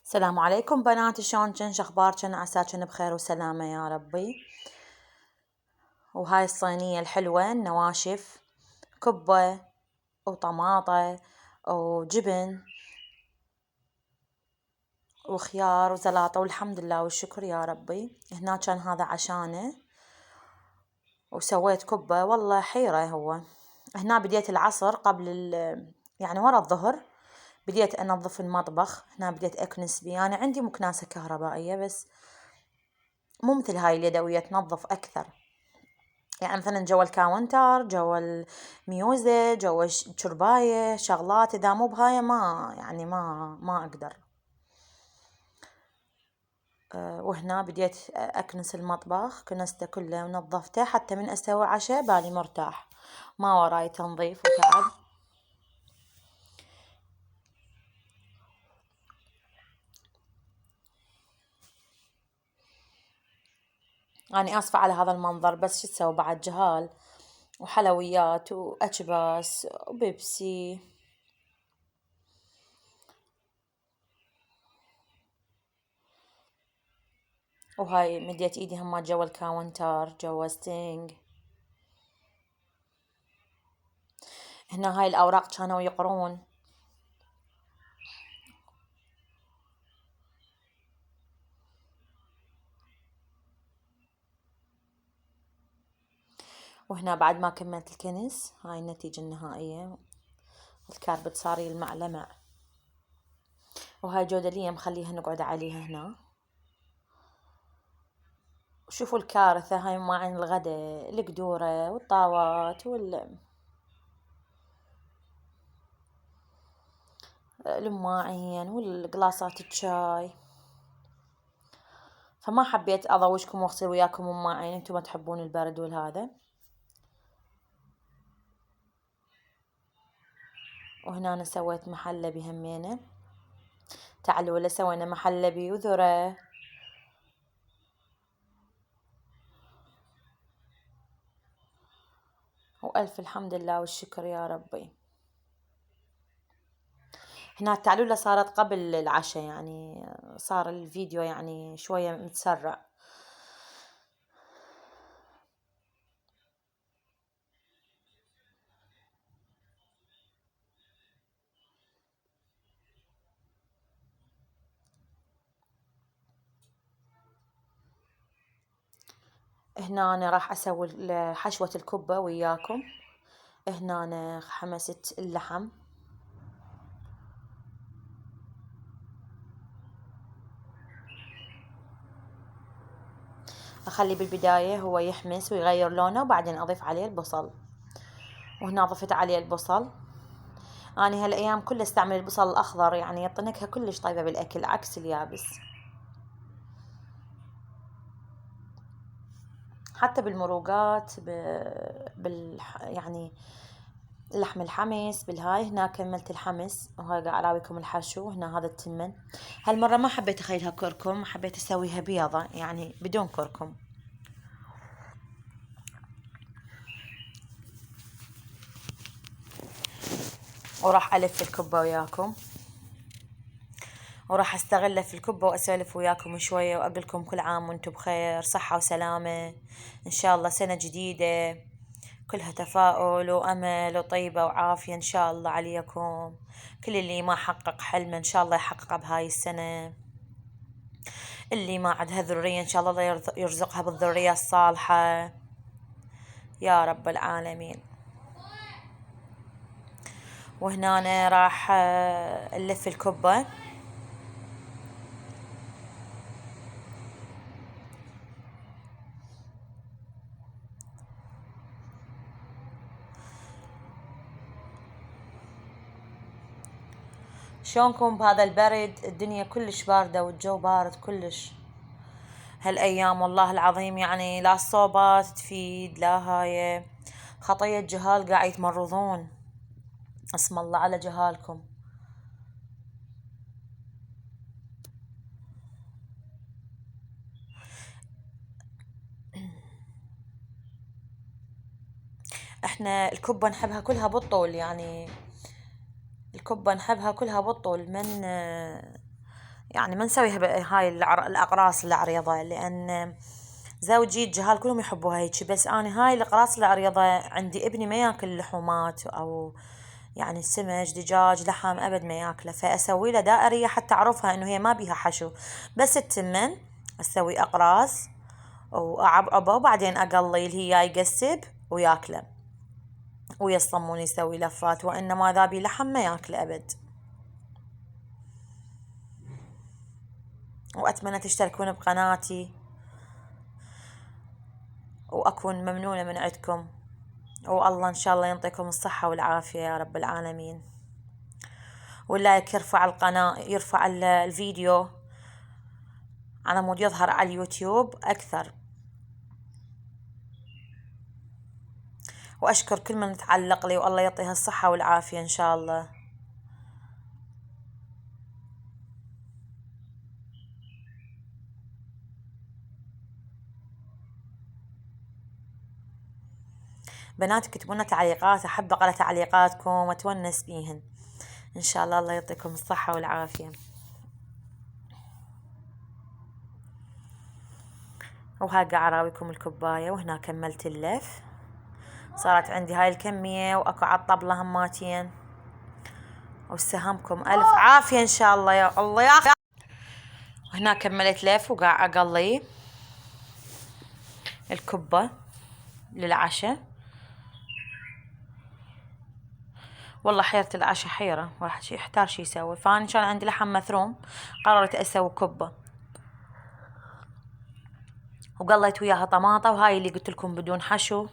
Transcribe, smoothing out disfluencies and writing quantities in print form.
السلام عليكم بناتي، شلونجن؟ شخبارجن؟ عساكن بخير وسلامة يا ربي. وهاي الصينية الحلوة النواشف، كبة وطماطة وجبن وخيار وزلاطة، والحمد لله والشكر يا ربي. هنا كان هذا عشانه، وسويت كبة. والله حيرة. هو هنا بديت العصر قبل يعني ورا الظهر بديت أنظف المطبخ. هنا بديت أكنس بيه. أنا عندي مكناسة كهربائية بس مو مثل هاي اليدوية، تنظف أكثر. يعني مثلا جوا الكاونتر، جوا الميوزة، جوا الشرباية، شغلات إذا مو بهاي ما أقدر. وهنا بديت أكنس المطبخ، كنسته كله ونظفته، حتى من أسوي عشاء بالي مرتاح، ما وراي تنظيف وتعب. أنا آسفة على هذا المنظر، بس شو تسوي بعد؟ جهال وحلويات وأكباس وبيبسي. وهاي مديت إيدي هم جوا الكاونتر، جوا ستينج. هنا هاي الأوراق كانوا يقرون. وهنا بعد ما كملت الكنس، هاي النتيجة النهائية. الكاربت صار يلمع لمع. وهاي جودلية مخليها نقعد عليها هنا. وشوفوا الكارثة، هاي مواعين الغداء، القدورة والطاوات المواعين والقلاصات الشاي. فما حبيت أضوجكم واغسل وياكم مواعين، انتم ما تحبون البرد والهذا. وهنا أنا سويت محلبي همينة. تعالوا ولا سوينا محلبي وذرة. وألف الحمد لله والشكر يا ربي. هنا التعلولة صارت قبل العشاء، يعني صار الفيديو يعني شوية متسرع. هنا أنا راح أسوي حشوة الكبة وياكم. هنا أنا حمست اللحم. أخلي بالبداية هو يحمس ويغير لونه، وبعدين أضيف عليه البصل. وهنا ضفت عليه البصل. أنا هالأيام كلها استعمل البصل الأخضر، يعني يعطي نكهة كلش طيبة بالأكل عكس اليابس. حتى بالمروقات يعني اللحم الحمس بالهاي. هنا كملت الحمس، وهاي قاعد اراويكم الحشو. هنا هذا التمن. هالمرة ما حبيت اخليها كركم، حبيت اسويها بيضة يعني بدون كركم. وراح الف الكبة وياكم، وراح استغله في الكبة واسولف وياكم شوية، واقولكم كل عام وانتم بخير، صحة وسلامة، ان شاء الله سنة جديدة كلها تفاؤل وأمل وطيبة وعافية إن شاء الله عليكم. كل اللي ما حقق حلمه إن شاء الله يحققه بهاي السنة. اللي ما عندها ذرية إن شاء الله يرزقها بالذرية الصالحة يا رب العالمين. وهنا أنا راح ألف الكبة. شلونكم بهذا البرد؟ الدنيا كلش باردة والجو بارد كلش هالأيام، والله العظيم. يعني لا الصوبات تفيد لا هاي. خطية جهال قاعد يتمرضون. اسم الله على جهالكم. احنا الكبة نحبها كلها بالطول، يعني الكبة نحبها كلها بالطول، من يعني ما نسويها هاي الأقراص العريضة، لأن زوجي الجهال كلهم يحبوها هيك، بس أنا هاي الأقراص العريضة عندي ابني ما ياكل لحومات أو يعني سمج دجاج لحم أبد ما ياكله، فأسوي له دائرية حتى أعرفها إنه هي ما بيها حشو، بس التمن أسوي أقراص وأعبعبه وبعدين أقلي اللي هي يقسب وياكله، ويا الصمون يسوي لفات، وإنما ذابي لحم ما ياكله أبد. وأتمنى تشتركون بقناتي، وأكون ممنونة من عندكم، والله إن شاء الله ينطيكم الصحة والعافية يا رب العالمين. واللايك يرفع القناة، يرفع الفيديو على مود يظهر على اليوتيوب أكثر. وأشكر كل من تعلق لي، والله يعطيها الصحة والعافية إن شاء الله. بنات كتبونا تعليقات، أحب أقرأ تعليقاتكم وأتونس بيهن إن شاء الله. الله يعطيكم الصحة والعافية. وهاقع أراويكم الكوباية، وهنا كملت اللف، صارت عندي هاي الكمية، وأكو على الطبلة هماتين، وسهمكم ألف عافية إن شاء الله يا الله يا أخي. وهنا كملت لف وقاع أقلي الكبة للعشاء. والله حيرة العشاء حيرة، واحد يحتار شي يسوي، فأنا كان عندي لحم مثروم قررت أسوي كبة، وقليت وياها طماطة، وهاي اللي قلت لكم بدون حشو.